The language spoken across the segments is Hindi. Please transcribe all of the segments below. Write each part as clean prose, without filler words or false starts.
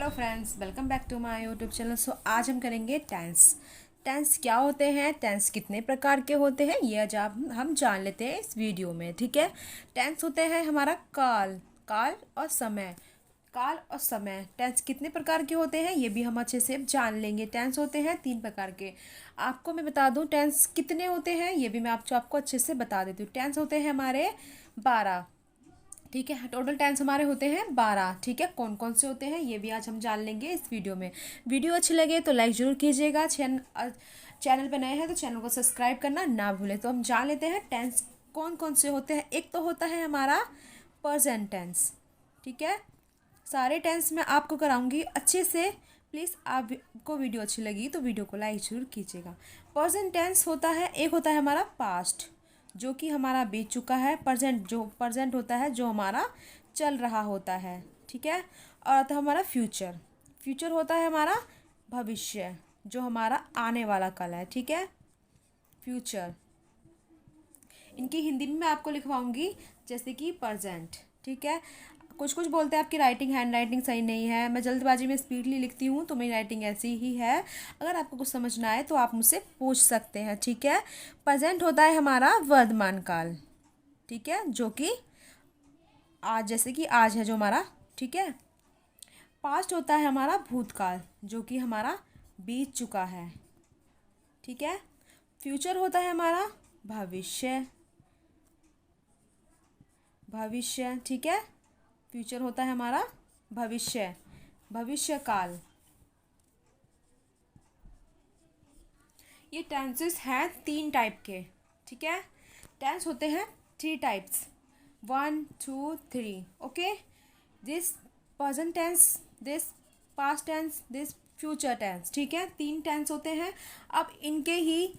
Hello friends, welcome back to my YouTube channel. आज हम करेंगे टेंस। टेंस क्या होते हैं, टेंस कितने प्रकार के होते हैं, ये आज हम जान लेते हैं इस वीडियो में। ठीक है। टेंस होते हैं हमारा काल काल और समय। काल और समय टेंस कितने प्रकार के होते हैं ये भी हम अच्छे से जान लेंगे। टेंस होते हैं 3 प्रकार के। आपको मैं बता दूं टेंस कितने होते हैं ये भी मैं आपको अच्छे से बता देती हूँ। टेंस होते हैं हमारे 12। ठीक है, टोटल टेंस हमारे होते हैं 12। ठीक है, कौन कौन से होते हैं ये भी आज हम जान लेंगे इस वीडियो में। वीडियो अच्छी लगे तो लाइक ज़रूर कीजिएगा। चैनल पे नए हैं तो चैनल को सब्सक्राइब करना ना भूलें। तो हम जान लेते हैं टेंस कौन कौन से होते हैं। एक तो होता है हमारा प्रेजेंट टेंस। ठीक है, सारे टेंस मैं आपको कराऊंगी अच्छे से। प्लीज़ आपको वीडियो अच्छी लगी तो वीडियो को लाइक ज़रूर कीजिएगा। प्रेजेंट टेंस होता है, एक होता है हमारा पास्ट जो कि हमारा बीत चुका है। प्रेजेंट होता है जो हमारा चल रहा होता है। ठीक है, और आता है हमारा फ्यूचर। फ्यूचर होता है हमारा भविष्य जो हमारा आने वाला कल है। ठीक है, फ्यूचर इनकी हिंदी में मैं आपको लिखवाऊंगी जैसे कि प्रेजेंट। ठीक है, कुछ कुछ बोलते हैं आपकी राइटिंग हैंड राइटिंग सही नहीं है। मैं जल्दबाजी में स्पीडली लिखती हूँ तो मेरी राइटिंग ऐसी ही है। अगर आपको कुछ समझ ना आए तो आप मुझसे पूछ सकते हैं। ठीक है, प्रेजेंट होता है हमारा वर्तमान काल। ठीक है, जो कि आज, जैसे कि आज है जो हमारा। ठीक है, पास्ट होता है हमारा भूतकाल जो कि हमारा बीत चुका है। ठीक है, फ्यूचर होता है हमारा भविष्य। भविष्य ठीक है, फ्यूचर होता है हमारा भविष्य, भविष्य काल। ये टेंसेस हैं 3 टाइप के। ठीक है, टेंस होते हैं 3 types, 1 2 3। Okay, this present tense, this past tense, this future tense. ठीक है, 3 टेंस होते हैं। अब इनके ही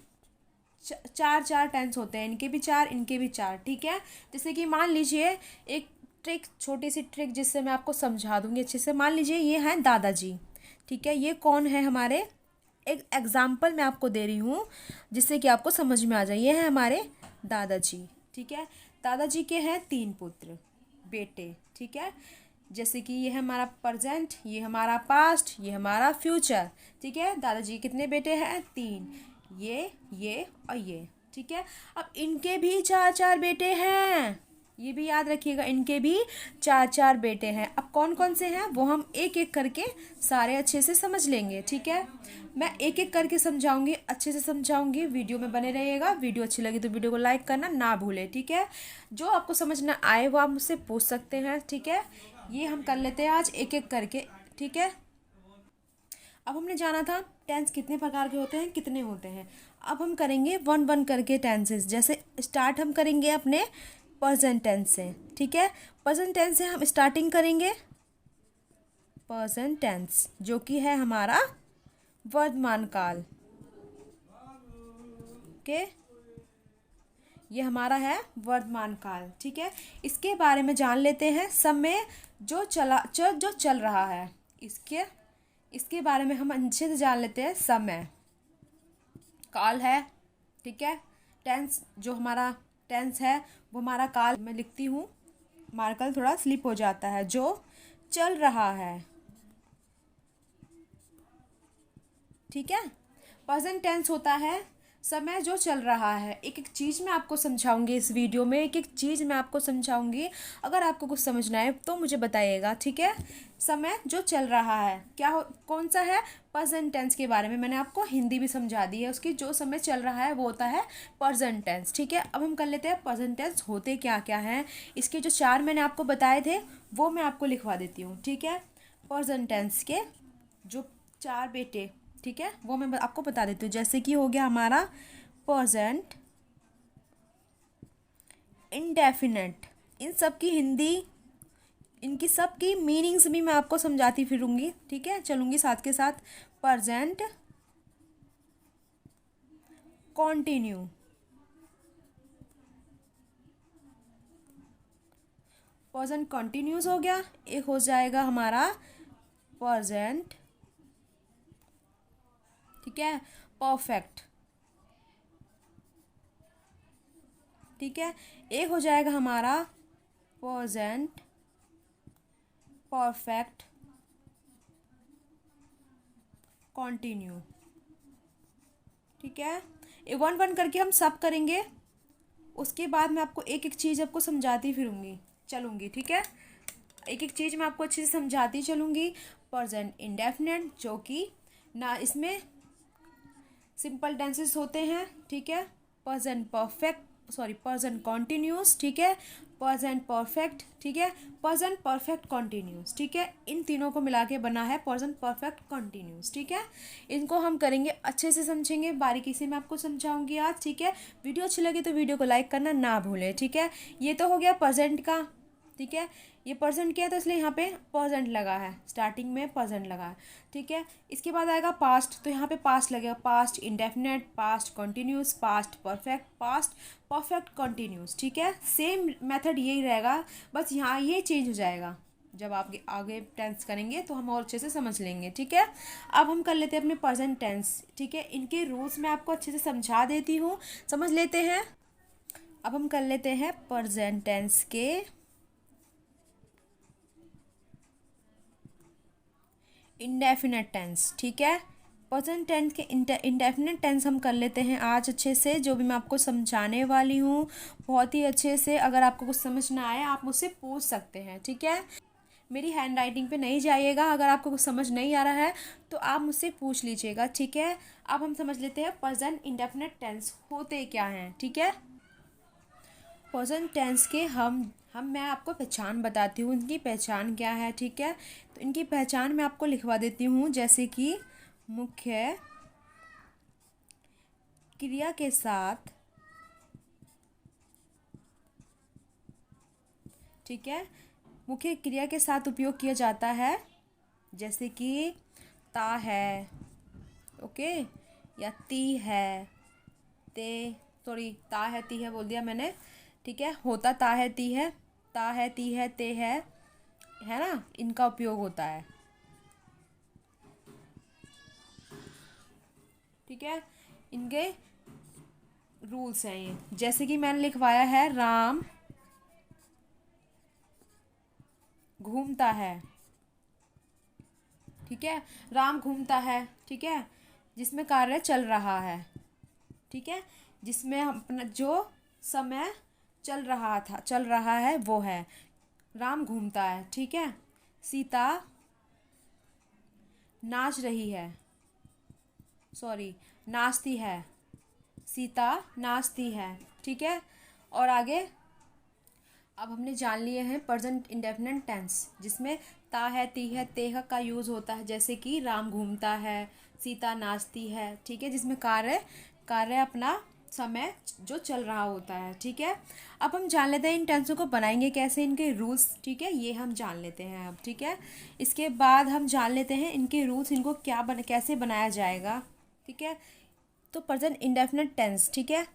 चार चार टेंस होते हैं, इनके भी चार, इनके भी चार। ठीक है, जैसे कि मान लीजिए एक ट्रिक, छोटी सी ट्रिक जिससे मैं आपको समझा दूंगी अच्छे से। मान लीजिए ये हैं दादाजी। ठीक है, ये कौन है हमारे, एक एग्जाम्पल मैं आपको दे रही हूँ जिससे कि आपको समझ में आ जाए। ये हैं हमारे दादाजी। ठीक है, दादाजी के हैं 3 पुत्र, बेटे। ठीक है, जैसे कि ये है हमारा प्रेजेंट, ये हमारा पास्ट, ये हमारा फ्यूचर। ठीक है, दादाजी के कितने बेटे हैं, 3। ये और ये। ठीक है, अब इनके भी चार चार बेटे हैं, ये भी याद रखिएगा, इनके भी चार चार बेटे हैं। अब कौन कौन से हैं वो हम एक एक करके सारे अच्छे से समझ लेंगे। ठीक है, मैं एक एक करके समझाऊंगी, अच्छे से समझाऊंगी। वीडियो में बने रहिएगा। वीडियो अच्छी लगी तो वीडियो को लाइक करना ना भूले। ठीक है, जो आपको समझ ना आए वो आप मुझसे पूछ सकते हैं। ठीक है, ये हम कर लेते हैं आज एक एक करके। ठीक है, अब हमने जाना था टेंस कितने प्रकार के होते हैं, कितने होते हैं। अब हम करेंगे 1 1 करके टेंसेस। जैसे स्टार्ट हम करेंगे अपने प्रेजेंट टेंस से। ठीक है, प्रेजेंट टेंस से हम स्टार्टिंग करेंगे। प्रेजेंट टेंस जो कि है हमारा वर्तमान काल। ओके, ये हमारा है वर्तमान काल। ठीक है, इसके बारे में जान लेते हैं। समय जो चल रहा है, इसके बारे में हम अच्छे से जान लेते हैं। समय काल है। ठीक है, टेंस जो हमारा टेंस है वो हमारा काल, मैं लिखती हूँ, मार्कर थोड़ा स्लिप हो जाता है, जो चल रहा है। ठीक है, प्रेजेंट टेंस होता है समय जो चल रहा है। एक एक चीज़ मैं आपको समझाऊंगी इस वीडियो में, एक एक चीज़ मैं आपको समझाऊंगी। अगर आपको कुछ समझना है तो मुझे बताइएगा। ठीक है, समय जो चल रहा है कौन सा है, प्रेजेंट टेंस के बारे में मैंने आपको हिंदी भी समझा दी है उसकी। जो समय चल रहा है वो होता है प्रेजेंट टेंस। ठीक है, अब हम कर लेते हैं प्रेजेंट टेंस होते क्या क्या हैं। इसके जो 4 मैंने आपको बताए थे वो मैं आपको लिखवा देती हूँ। ठीक है, प्रेजेंट टेंस के जो 4 बेटे, ठीक है, वो मैं आपको बता देती हूँ। जैसे कि हो गया हमारा प्रेजेंट इंडेफिनेट। इन सब की हिंदी, इनकी सब की मीनिंग्स भी मैं आपको समझाती फिरूंगी। ठीक है, चलूंगी साथ के साथ। प्रेजेंट कॉन्टिन्यू, प्रेजेंट कॉन्टिन्यूस हो गया। एक हो जाएगा हमारा प्रेजेंट, ठीक है, परफेक्ट। ठीक है, एक हो जाएगा हमारा प्रेजेंट परफेक्ट कंटिन्यू। ठीक है, ये वन वन करके हम सब करेंगे। उसके बाद मैं आपको एक एक चीज़ आपको समझाती फिरूंगी चलूँगी। ठीक है, एक एक चीज़ मैं आपको अच्छे से समझाती चलूँगी। प्रेजेंट इंडेफिनिट जो कि ना इसमें सिंपल टेंसेस होते हैं। ठीक है, प्रेजेंट परफेक्ट प्रेजेंट कॉन्टिन्यूस। ठीक है, प्रेजेंट परफेक्ट। ठीक है, प्रेजेंट परफेक्ट कॉन्टिन्यूस। ठीक है, इन तीनों को मिला के बना है प्रेजेंट परफेक्ट कॉन्टिन्यूस। ठीक है, इनको हम करेंगे अच्छे से समझेंगे, बारीकी से मैं आपको समझाऊंगी आज। ठीक है, वीडियो अच्छी लगी तो वीडियो को लाइक करना ना भूलें। ठीक है, ये तो हो गया प्रेजेंट का। ठीक है, ये प्रेजेंट किया तो इसलिए यहाँ पे प्रेजेंट लगा है, स्टार्टिंग में प्रेजेंट लगा है। ठीक है, इसके बाद आएगा पास्ट, तो यहाँ पे पास्ट लगेगा। Past indefinite, past continuous, past perfect, past perfect continuous. ठीक है, सेम मेथड यही रहेगा, बस यहाँ ये चेंज हो जाएगा। जब आप आगे टेंस करेंगे तो हम और अच्छे से समझ लेंगे। ठीक है, अब हम कर लेते हैं अपने प्रेजेंट टेंस। ठीक है, इनके रूल्स मैं आपको अच्छे से समझा देती हूँ, समझ लेते हैं। अब हम कर लेते हैं प्रेजेंट टेंस के इंडेफिनेट टेंस। ठीक है, प्रेजेंट टेंस के इंडेफिनेट टेंस हम कर लेते हैं आज अच्छे से। जो भी मैं आपको समझाने वाली हूँ बहुत ही अच्छे से। अगर आपको कुछ समझ ना आए आप मुझसे पूछ सकते हैं। ठीक है, मेरी हैंड राइटिंग पे नहीं जाइएगा। अगर आपको कुछ समझ नहीं आ रहा है तो आप मुझसे पूछ लीजिएगा। ठीक है, अब हम समझ लेते हैं प्रेजेंट इंडेफिनेट टेंस होते क्या हैं। ठीक है, प्रेजेंट टेंस के मैं आपको पहचान बताती हूँ, इनकी पहचान क्या है। ठीक है, तो इनकी पहचान मैं आपको लिखवा देती हूँ, जैसे कि मुख्य क्रिया के साथ। ठीक है, मुख्य क्रिया के साथ उपयोग किया जाता है, जैसे कि ता है, ओके, या ती है, ते, सॉरी ता है ती है बोल दिया मैंने। ठीक है, होता ता है ती है, ता है ती है ते है ना, इनका उपयोग होता है। ठीक है, इनके रूल्स हैं ये, जैसे कि मैंने लिखवाया है राम घूमता है। ठीक है, राम घूमता है। ठीक है, जिसमें कार्य चल रहा है। ठीक है, जिसमें हम अपना जो समय चल रहा है वो है राम घूमता है। ठीक है, सीता नाच रही है, सॉरी नाचती है, सीता नाचती है। ठीक है, और आगे अब हमने जान लिए हैं प्रेजेंट इंडेफिनिट टेंस, जिसमें ता है ती है ते का यूज़ होता है, जैसे कि राम घूमता है, सीता नाचती है। ठीक है, जिसमें कार्य अपना समय जो चल रहा होता है। ठीक है, अब हम जान लेते हैं इन टेंसों को बनाएंगे कैसे, इनके रूल्स। ठीक है, ये हम जान लेते हैं अब। ठीक है, इसके बाद हम जान लेते हैं इनके रूल्स, इनको कैसे बनाया जाएगा। ठीक है, तो प्रेजेंट इंडेफिनिट टेंस। ठीक है,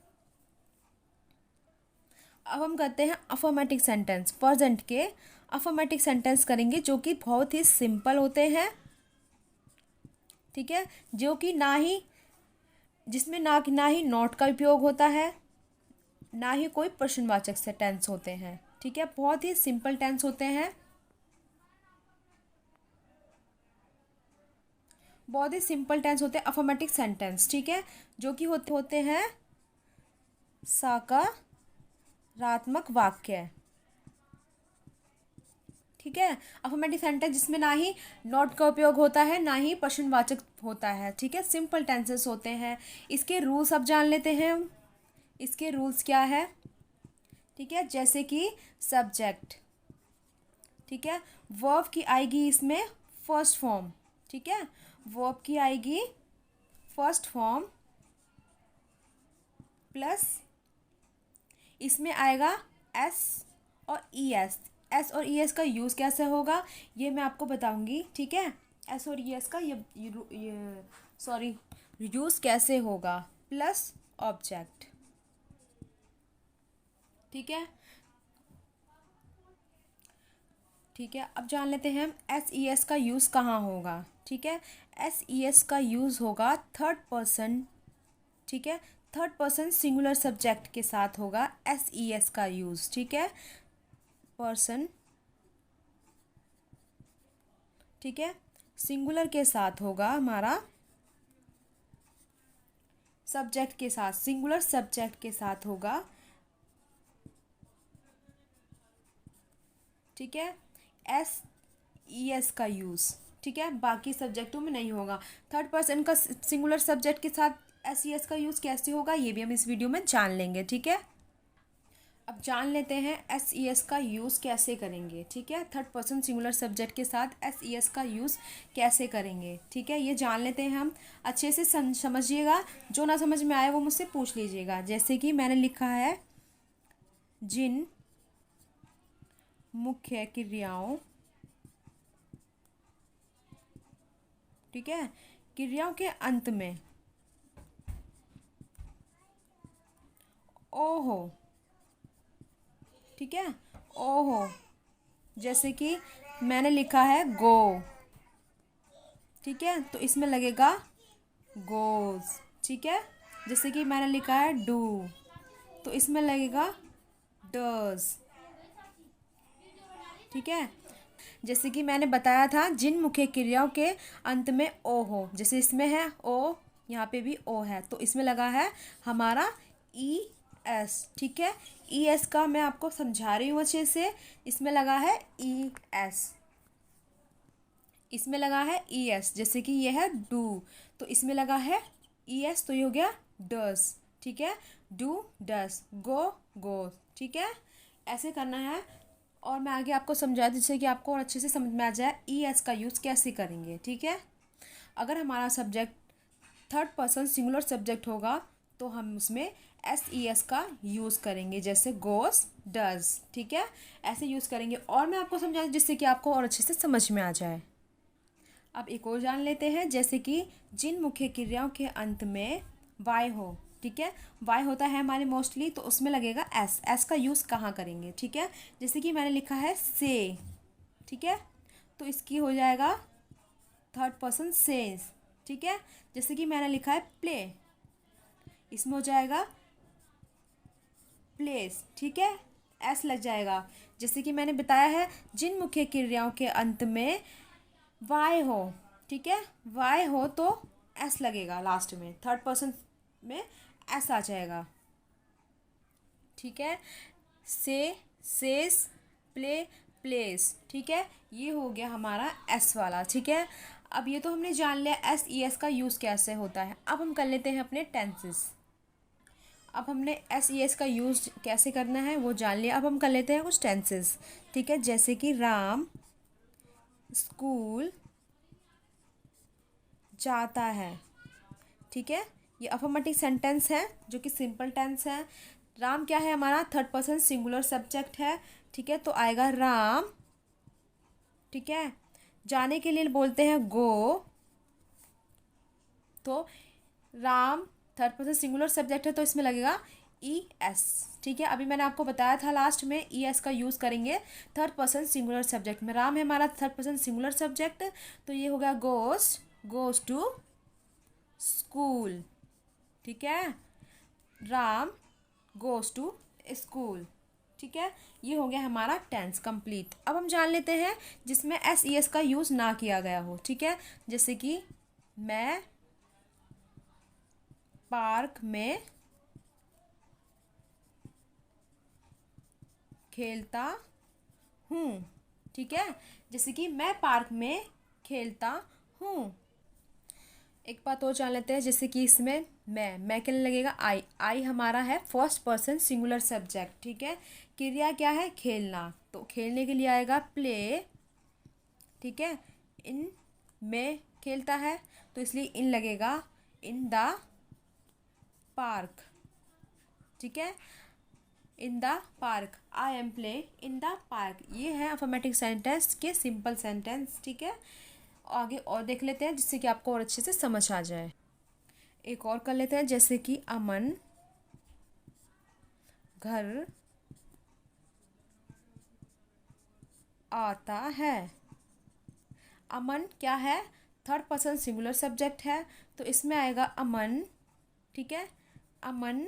अब हम करते हैं अफर्मेटिव सेंटेंस। प्रेजेंट के अफर्मेटिव सेंटेंस करेंगे, जो कि बहुत ही सिंपल होते हैं। ठीक है, जो कि जिसमें ना ही नॉट का उपयोग होता है, ना ही कोई प्रश्नवाचक से टेंस होते हैं। ठीक है, बहुत ही सिंपल टेंस होते हैं, बहुत ही सिंपल टेंस होते हैं अफर्मेटिव सेंटेंस। ठीक है, जो कि होते हैं सकारात्मक वाक्य। ठीक है, अफर्मेटिव सेंटेंस जिसमें ना ही नॉट का उपयोग होता है, ना ही प्रश्नवाचक होता है। ठीक है, सिंपल टेंसेस होते हैं। इसके रूल्स अब जान लेते हैं हम, इसके रूल्स क्या है। ठीक है, जैसे कि सब्जेक्ट। ठीक है, वर्ब की आएगी इसमें फर्स्ट फॉर्म। ठीक है, वर्ब की आएगी फर्स्ट फॉर्म, प्लस इसमें आएगा एस और ई एस। एस और ई एस का यूज़ कैसे होगा ये मैं आपको बताऊंगी। ठीक है, एस और ई एस का ये यूज़ कैसे होगा, प्लस ऑब्जेक्ट। ठीक है, ठीक है, अब जान लेते हैं हम एस ई एस का यूज़ कहाँ होगा। ठीक है, एस ई एस का यूज़ होगा थर्ड पर्सन। ठीक है, थर्ड पर्सन सिंगुलर सब्जेक्ट के साथ होगा एस ई एस का यूज़। ठीक है, पर्सन, ठीक है, सिंगुलर के साथ होगा हमारा सब्जेक्ट के साथ, सिंगुलर सब्जेक्ट के साथ होगा, ठीक है, एस ई एस का यूज़, ठीक है, बाकी सब्जेक्टों में नहीं होगा। थर्ड पर्सन का सिंगुलर सब्जेक्ट के साथ एस ई एस का यूज़ कैसे होगा ये भी हम इस वीडियो में जान लेंगे, ठीक है। अब जान लेते हैं एस ई एस का यूज़ कैसे करेंगे, ठीक है, थर्ड पर्सन सिंगुलर सब्जेक्ट के साथ एस ई एस का यूज़ कैसे करेंगे, ठीक है, ये जान लेते हैं हम। अच्छे से समझिएगा, जो ना समझ में आए वो मुझसे पूछ लीजिएगा। जैसे कि मैंने लिखा है, जिन मुख्य क्रियाओं, ठीक है, क्रियाओं के अंत में ओ हो, ठीक है, ओ हो, जैसे कि मैंने लिखा है गो, ठीक है, तो इसमें लगेगा गोज, ठीक है। जैसे कि मैंने लिखा है डू, तो इसमें लगेगा डज, ठीक है। जैसे कि मैंने बताया था, जिन मुख्य क्रियाओं के अंत में ओ हो, जैसे इसमें है ओ, यहाँ पे भी ओ है, तो इसमें लगा है हमारा ई एस, ठीक है। ई एस का मैं आपको समझा रही हूँ अच्छे से, इसमें लगा है ई एस, इसमें लगा है ई एस, जैसे कि ये है डू, तो इसमें लगा है ई एस, तो ये हो गया डस, ठीक है, डू डस, गो गो, ठीक है, ऐसे करना है। और मैं आगे आपको समझा दूँ जिससे कि आपको और अच्छे से समझ में आ जाए ई एस का यूज़ कैसे करेंगे, ठीक है। अगर हमारा subject third person singular subject होगा तो हम उसमें एस ई एस का यूज़ करेंगे, जैसे गोस डज, ठीक है, ऐसे यूज़ करेंगे। और मैं आपको समझा जिससे कि आपको और अच्छे से समझ में आ जाए। अब एक और जान लेते हैं, जैसे कि जिन मुख्य क्रियाओं के अंत में वाई हो, ठीक है, वाई होता है हमारे मोस्टली, तो उसमें लगेगा एस, एस का यूज़ कहाँ करेंगे, ठीक है। जैसे कि मैंने लिखा है से, ठीक है, तो इसकी हो जाएगा थर्ड पर्सन सेज, ठीक है। जैसे कि मैंने लिखा है प्ले, इसमें हो जाएगा प्लेस, ठीक है, एस लग जाएगा। जैसे कि मैंने बताया है, जिन मुख्य क्रियाओं के अंत में वाई हो, ठीक है, वाई हो तो एस लगेगा लास्ट में, थर्ड पर्सन में एस आ जाएगा, ठीक है। से, सेस, प्ले, प्लेस, ठीक है, ये हो गया हमारा एस वाला, ठीक है। अब ये तो हमने जान लिया एस ई एस का यूज़ कैसे होता है। अब हम कर लेते हैं अपने टेंसेस। अब हमने एस ई एस का यूज़ कैसे करना है वो जान लिया। अब हम कर लेते हैं कुछ टेंसेस, ठीक है। जैसे कि राम स्कूल जाता है, ठीक है, ये अफर्मेटिव सेंटेंस है जो कि सिंपल टेंस है। राम क्या है हमारा, थर्ड पर्सन सिंगुलर सब्जेक्ट है, ठीक है, तो आएगा राम, ठीक है। जाने के लिए बोलते हैं गो, तो Ram third person singular subject है, तो इसमें लगेगा ई एस, ठीक है। अभी मैंने आपको बताया था लास्ट में ई एस का यूज़ करेंगे थर्ड पर्सन सिंगुलर सब्जेक्ट में। राम है हमारा थर्ड पर्सन सिंगुलर सब्जेक्ट, तो ये हो गया गोज टू स्कूल, ठीक है, राम गोज टू स्कूल, ठीक है। ये हो गया हमारा टेंस कंप्लीट। अब हम जान लेते हैं जिसमें एस ई एस का यूज़ ना किया गया हो, ठीक है। जैसे कि मैं पार्क में खेलता हूँ, ठीक है, जैसे कि मैं पार्क में खेलता हूँ। एक बात और जान लेते हैं, जैसे कि इसमें मैं के लिए लगेगा आई, आई हमारा है फर्स्ट पर्सन सिंगुलर सब्जेक्ट, ठीक है। क्रिया क्या है, खेलना, तो खेलने के लिए आएगा प्ले, ठीक है। इन में खेलता है तो इसलिए इन लगेगा इन द पार्क, ठीक है, in the park, I am play in the park. ये है अफर्मेटिव सेंटेंस के सिंपल सेंटेंस, ठीक है। आगे और देख लेते हैं जिससे कि आपको और अच्छे से समझ आ जाए। एक और कर लेते हैं, जैसे कि अमन घर आता है। अमन क्या है, थर्ड पर्सन सिंगुलर सब्जेक्ट है, तो इसमें आएगा अमन, ठीक है। अमन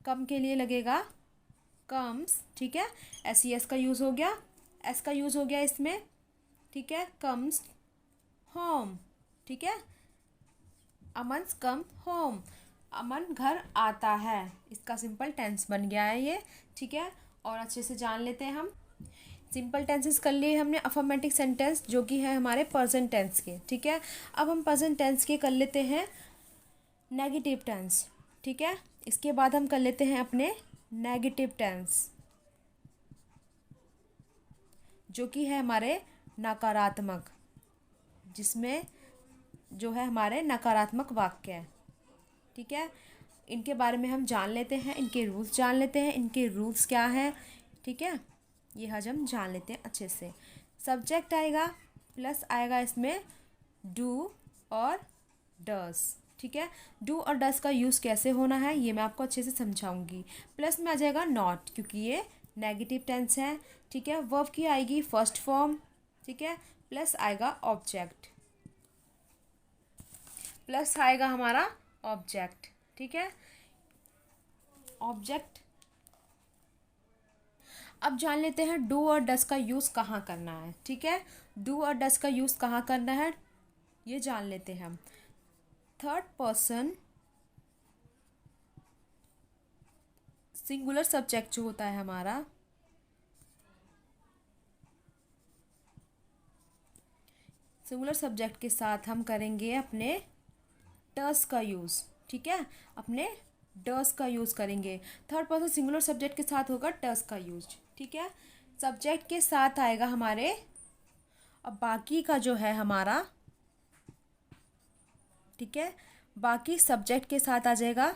कम के लिए लगेगा कम्स, ठीक है, एस ई एस का यूज़ हो गया, एस का यूज़ हो गया इसमें, ठीक है, कम्स होम, ठीक है, अमन्स कम होम। अमन घर आता है, इसका सिंपल टेंस बन गया है ये। ठीक है, और अच्छे से जान लेते हैं हम। सिंपल टेंसेस कर लिए हमने। अफर्मेटिव सेंटेंस जो कि है हमारे प्रेजेंट टेंस के। ठीक है, अब हम प्रेजेंट टेंस के कर लेते हैं नेगेटिव टेंस। ठीक है, इसके बाद हम कर लेते हैं अपने नेगेटिव टेंस जो कि है हमारे नकारात्मक, जिसमें जो है हमारे नकारात्मक वाक्य है। ठीक है, इनके बारे में हम जान लेते हैं, इनके रूल्स जान लेते हैं। इनके रूल्स क्या हैं? ठीक है, ये आज हम जान लेते हैं अच्छे से। सब्जेक्ट आएगा, प्लस आएगा इसमें डू और डस। ठीक है, डू और डस का यूज़ कैसे होना है ये मैं आपको अच्छे से समझाऊंगी। प्लस में आ जाएगा नॉट, क्योंकि ये नेगेटिव टेंस है। ठीक है, वर्ब की आएगी फर्स्ट फॉर्म। ठीक है, प्लस आएगा ऑब्जेक्ट, प्लस आएगा हमारा ऑब्जेक्ट। ठीक है, ऑब्जेक्ट। अब जान लेते हैं डू और डस का यूज़ कहाँ करना है। ठीक है, डू और डस का यूज़ कहाँ करना है ये जान लेते हैं हम। थर्ड पर्सन सिंगुलर सब्जेक्ट जो होता है हमारा, सिंगुलर सब्जेक्ट के साथ हम करेंगे अपने डस का यूज़। ठीक है, अपने डस का यूज़ करेंगे। थर्ड पर्सन सिंगुलर सब्जेक्ट के साथ होगा डस का यूज। ठीक है, सब्जेक्ट के साथ आएगा हमारे, अब बाकी का जो है हमारा, ठीक है, बाकी सब्जेक्ट के साथ आ जाएगा,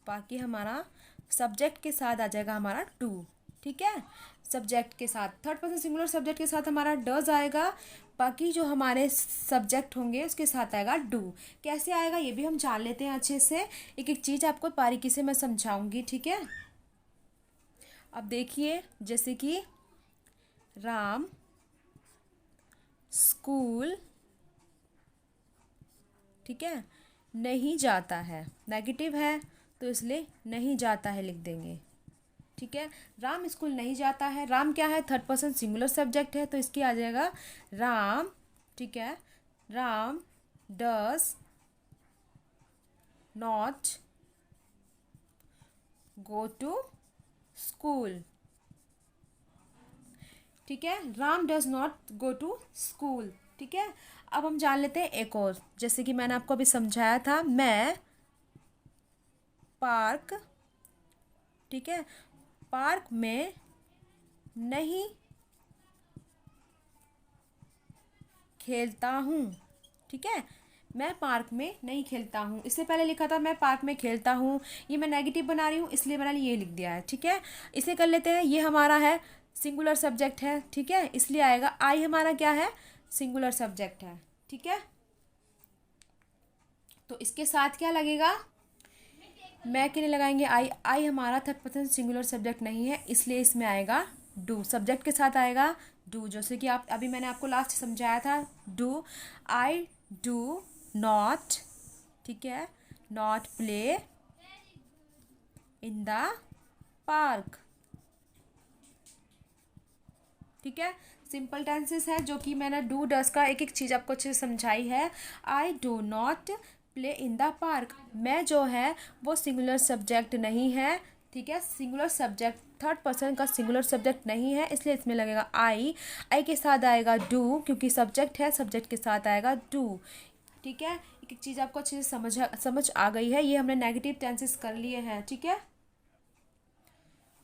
बाकी हमारा सब्जेक्ट के साथ आ जाएगा हमारा टू। ठीक है, सब्जेक्ट के साथ थर्ड पर्सन सिंगुलर सब्जेक्ट के साथ हमारा डज आएगा, बाकी जो हमारे सब्जेक्ट होंगे उसके साथ आएगा डू। कैसे आएगा ये भी हम जान लेते हैं अच्छे से। एक एक चीज़ आपको बारीकी से मैं समझाऊंगी। ठीक है, अब देखिए, जैसे कि राम स्कूल, ठीक है, नहीं जाता है, नेगेटिव है तो इसलिए नहीं जाता है लिख देंगे। ठीक है, राम स्कूल नहीं जाता है। राम क्या है? थर्ड पर्सन सिंगुलर सब्जेक्ट है, तो इसकी आ जाएगा राम। ठीक है, Ram does not go to school. ठीक है, Ram does not go to school. ठीक है, अब हम जान लेते हैं एक और, जैसे कि मैंने आपको अभी समझाया था, मैं पार्क, ठीक है, पार्क में नहीं खेलता हूँ। ठीक है, मैं पार्क में नहीं खेलता हूँ। इससे पहले लिखा था मैं पार्क में खेलता हूँ, ये मैं नेगेटिव बना रही हूँ इसलिए मैंने ये लिख दिया है। ठीक है, इसे कर लेते हैं। ये हमारा है सिंगुलर सब्जेक्ट है। ठीक है, इसलिए आएगा आई, हमारा क्या है? सिंगुलर सब्जेक्ट है। ठीक है, तो इसके साथ क्या लगेगा? मैं के लिए लगाएंगे आई। आई हमारा थर्ड पर्सन सिंगुलर सब्जेक्ट नहीं है, इसलिए इसमें आएगा डू। सब्जेक्ट के साथ आएगा डू, जैसे कि आप अभी मैंने आपको लास्ट समझाया था। डू, आई डू नॉट, ठीक है, not play in the park. ठीक है, सिंपल टेंसेस है जो कि मैंने डू डस का एक एक चीज़ आपको अच्छे से समझाई है। I do not play in the park, मैं जो है वो सिंगुलर सब्जेक्ट नहीं है। ठीक है, सिंगुलर सब्जेक्ट थर्ड पर्सन का सिंगुलर सब्जेक्ट नहीं है, इसलिए इसमें लगेगा आई। आई के साथ आएगा डू, क्योंकि सब्जेक्ट है, सब्जेक्ट के साथ आएगा डू। ठीक है, एक एक चीज़ आपको अच्छे से समझ आ गई है। ये हमने नेगेटिव टेंसेस कर लिए हैं। ठीक है,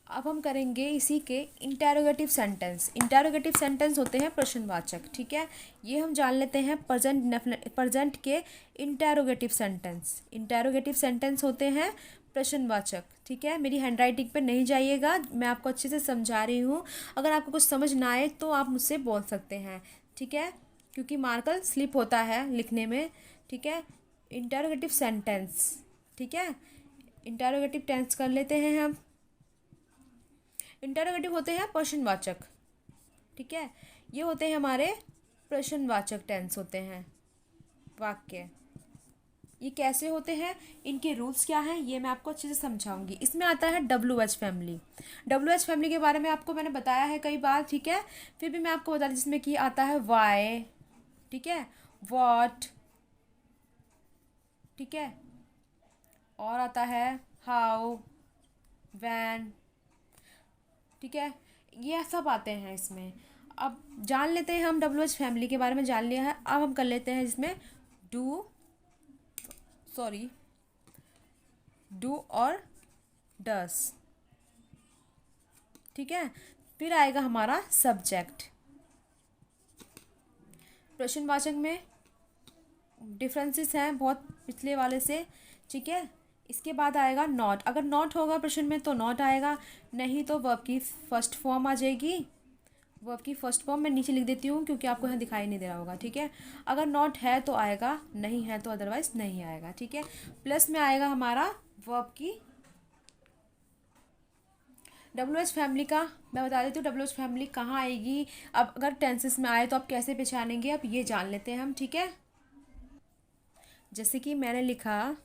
अब हम करेंगे इसी के इंटेरोगेटिव सेंटेंस। इंटेरोगेटिव सेंटेंस होते हैं प्रश्नवाचक। ठीक है, ये हम जान लेते हैं प्रेजेंट के इंटेरोगेटिव सेंटेंस। इंटेरोगेटिव सेंटेंस होते हैं प्रश्नवाचक। ठीक है, मेरी हैंडराइटिंग पे नहीं जाइएगा, मैं आपको अच्छे से समझा रही हूँ। अगर आपको कुछ समझ ना आए तो आप मुझसे बोल सकते हैं। ठीक है, क्योंकि मार्कर स्लिप होता है लिखने में। ठीक है, इंटेरोगेटिव सेंटेंस। ठीक है, इंटेरोगेटिव टेंस कर लेते हैं हम। इंटरोगेटिव होते हैं प्रश्नवाचक। ठीक है, ये होते हैं हमारे प्रश्नवाचक टेंस होते हैं वाक्य। ये कैसे होते हैं, इनके रूल्स क्या हैं, ये मैं आपको अच्छे से समझाऊंगी। इसमें आता है WH फैमिली। WH फैमिली के बारे में आपको मैंने बताया है कई बार। ठीक है, फिर भी मैं आपको बता दूँ, जिसमें कि आता है वाई, ठीक है, वॉट, ठीक है। और आता है हाउ, वैन, ठीक है, ये सब आते हैं इसमें। अब जान लेते हैं हम WH फैमिली के बारे में जान लिया है। अब हम कर लेते हैं इसमें डू, सॉरी, डू और डस, ठीक है। फिर आएगा हमारा सब्जेक्ट। प्रश्नवाचक में डिफरेंसेस हैं बहुत पिछले वाले से, ठीक है। इसके बाद आएगा नॉट। अगर नॉट होगा प्रश्न में तो नॉट आएगा, नहीं तो वर्ब की फर्स्ट फॉर्म आ जाएगी। वर्ब की फर्स्ट फॉर्म मैं नीचे लिख देती हूँ क्योंकि आपको यहाँ दिखाई नहीं दे रहा होगा, ठीक है। अगर नॉट है तो आएगा, नहीं है तो अदरवाइज नहीं आएगा, ठीक है। प्लस में आएगा हमारा वर्ब की WH फैमिली का। मैं बता देती हूँ WH फैमिली कहाँ आएगी। अब अगर टेंसेस में आए तो आप कैसे पहचानेंगे, अब ये जान लेते हैं हम, ठीक है। जैसे कि मैंने लिखा,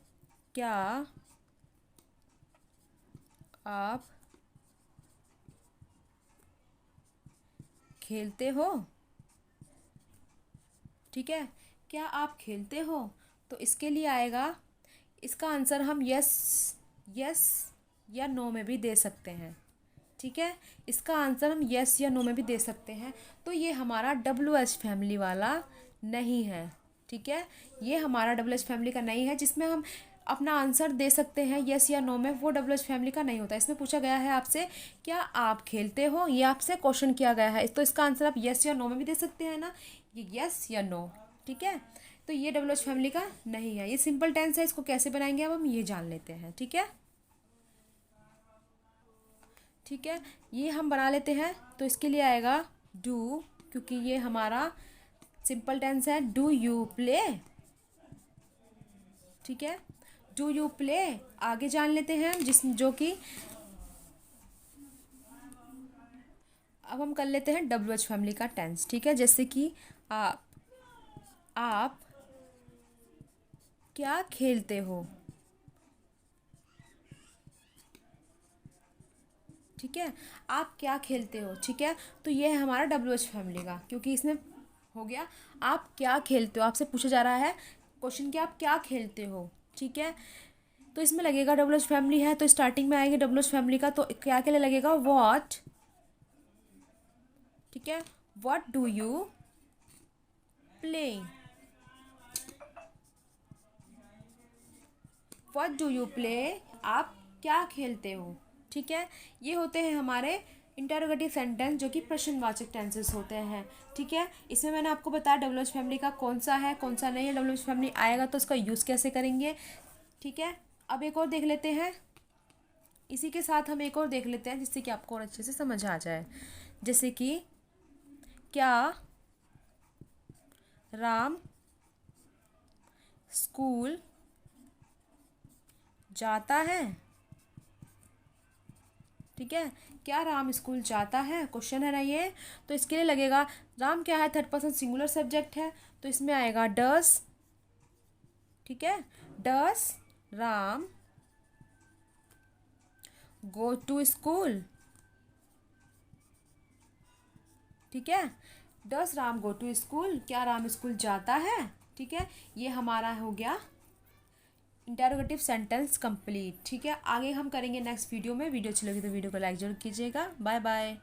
क्या आप खेलते हो, ठीक है। क्या आप खेलते हो, तो इसके लिए आएगा, इसका आंसर हम यस, यस या नो में भी दे सकते हैं, ठीक है। इसका आंसर हम यस या नो में भी दे सकते हैं। तो ये हमारा WH फैमिली वाला नहीं है, ठीक है। ये हमारा WH फैमिली का नहीं है जिसमें हम अपना आंसर दे सकते हैं यस या नो में, वो WH फैमिली का नहीं होता। इसमें पूछा गया है आपसे क्या आप खेलते हो, ये आपसे क्वेश्चन किया गया है, तो इसका आंसर आप यस या नो में भी दे सकते हैं ना, ये यस या नो, ठीक है। तो ये WH फैमिली का नहीं है, ये सिंपल टेंस है। इसको कैसे बनाएंगे अब हम ये जान लेते हैं, ठीक है। ठीक है, ये हम बना लेते हैं। तो इसके लिए आएगा डू, क्योंकि ये हमारा सिंपल टेंस है। डू यू प्ले, ठीक है। Do you play. आगे जान लेते हैं जिस जो कि अब हम कर लेते हैं WH फैमिली का टेंस, ठीक है। जैसे कि आप क्या खेलते हो, ठीक है। आप क्या खेलते हो, ठीक है। तो ये है हमारा WH फैमिली का, क्योंकि इसमें हो गया आप क्या खेलते हो, आपसे पूछा जा रहा है क्वेश्चन कि आप क्या खेलते हो, ठीक है। तो इसमें लगेगा WH फैमिली है तो स्टार्टिंग में आएगी WH फैमिली का, तो क्या के लिए लगेगा व्हाट, ठीक है। What do you play, what do you play, आप क्या खेलते हो, ठीक है। ये होते हैं हमारे इंटरोगेटिव सेंटेंस जो कि प्रश्नवाचक टेंसेस होते हैं, ठीक है। इसमें मैंने आपको बताया WH फैमिली का कौन सा है कौन सा नहीं है। WH फैमिली आएगा तो उसका यूज़ कैसे करेंगे, ठीक है। अब एक और देख लेते हैं, इसी के साथ हम एक और देख लेते हैं जिससे कि आपको और अच्छे से समझ आ जाए। जैसे कि क्या राम स्कूल जाता है, ठीक है। क्या राम स्कूल जाता है, क्वेश्चन है ना ये। तो इसके लिए लगेगा राम क्या है, थर्ड पर्सन सिंगुलर सब्जेक्ट है, तो इसमें आएगा डस, ठीक है। डस राम गो टू स्कूल, ठीक है। डस राम गो टू स्कूल, क्या राम स्कूल जाता है, ठीक है। ये हमारा हो गया इंटरोगेटिव सेंटेंस कंप्लीट, ठीक है। आगे हम करेंगे नेक्स्ट वीडियो में। वीडियो अच्छी लगी तो वीडियो को लाइक जरूर कीजिएगा। Bye bye.